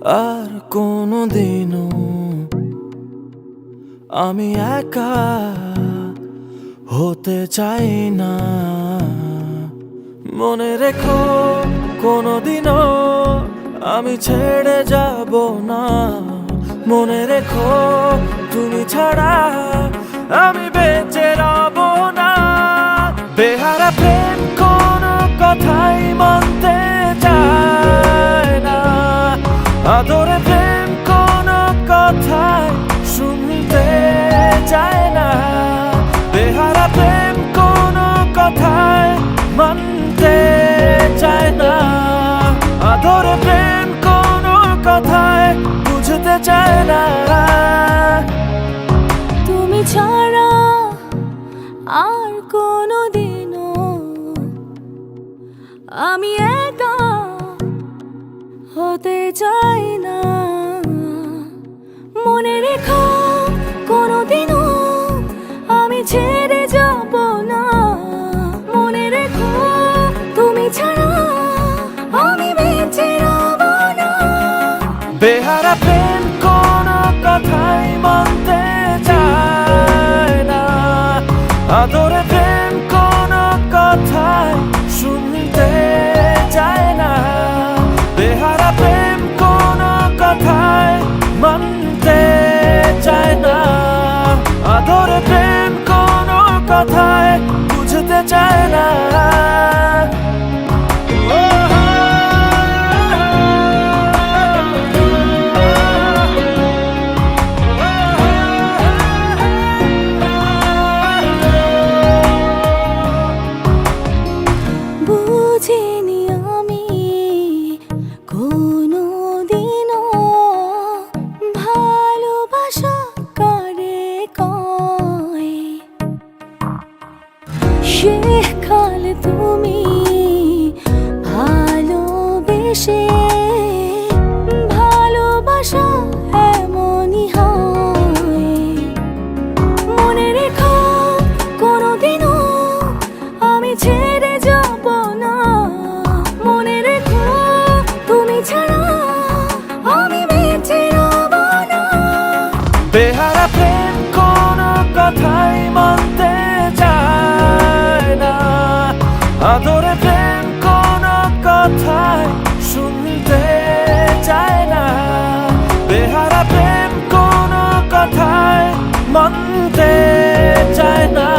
আর কোনোদিনও আমি একা হতে চাই না। মনে রেখো কোনোদিনও আমি ছেড়ে যাব না। মনে রেখো তুমি ছাড়া আমি বেঁচে রব না। বেহারা প্রেম কোনো কথাই মানতে চায় না। আদরে প্রেম কোনো কথাই শুনতে চায় না। বেহারা প্রেম কোনো কথাই মানতে চায় না। আদরে প্রেম কোনো কথাই বুঝতে চায় না। তুমি ছাড়া আর কোনোদিনও আমি একা হতে চাই না। মনে রেখো কোনোদিনও আমি ছেড়ে যাব না। মনে রেখো তুমি ছাড়া আমি বেঁচে রব না। বেহারা প্রেম কোনো কথাই মানতে চায় না। আদরে প্রেম কোনো কথাই শুনতে চায় না। বেহারা প্রেম কোনো কথাই মানতে চায় না। আদরে প্রেম কোনো কথাই বুঝতে চায় না। বুঝিনি আমি কোনোদিনও ভালোবাসা কারে কয়। সেকালে তুমি ভালোবেসে ভালোবাসা এমনই হয়। মনে রেখো কোনোদিনও আমি ছেড়ে যাব না। মনে রেখো তুমি ছাড়া আমি বেঁচে রব না। বেহারা প্রেম কোনো কথাই মানতে চায় না। আদরে প্রেম কোনো কথাই শুনতে চায় না। বেহারা প্রেম কোনো কথাই মানতে চায় না।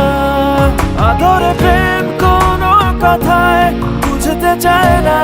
আদরে প্রেম কোনো কথাই বুঝতে চায় না।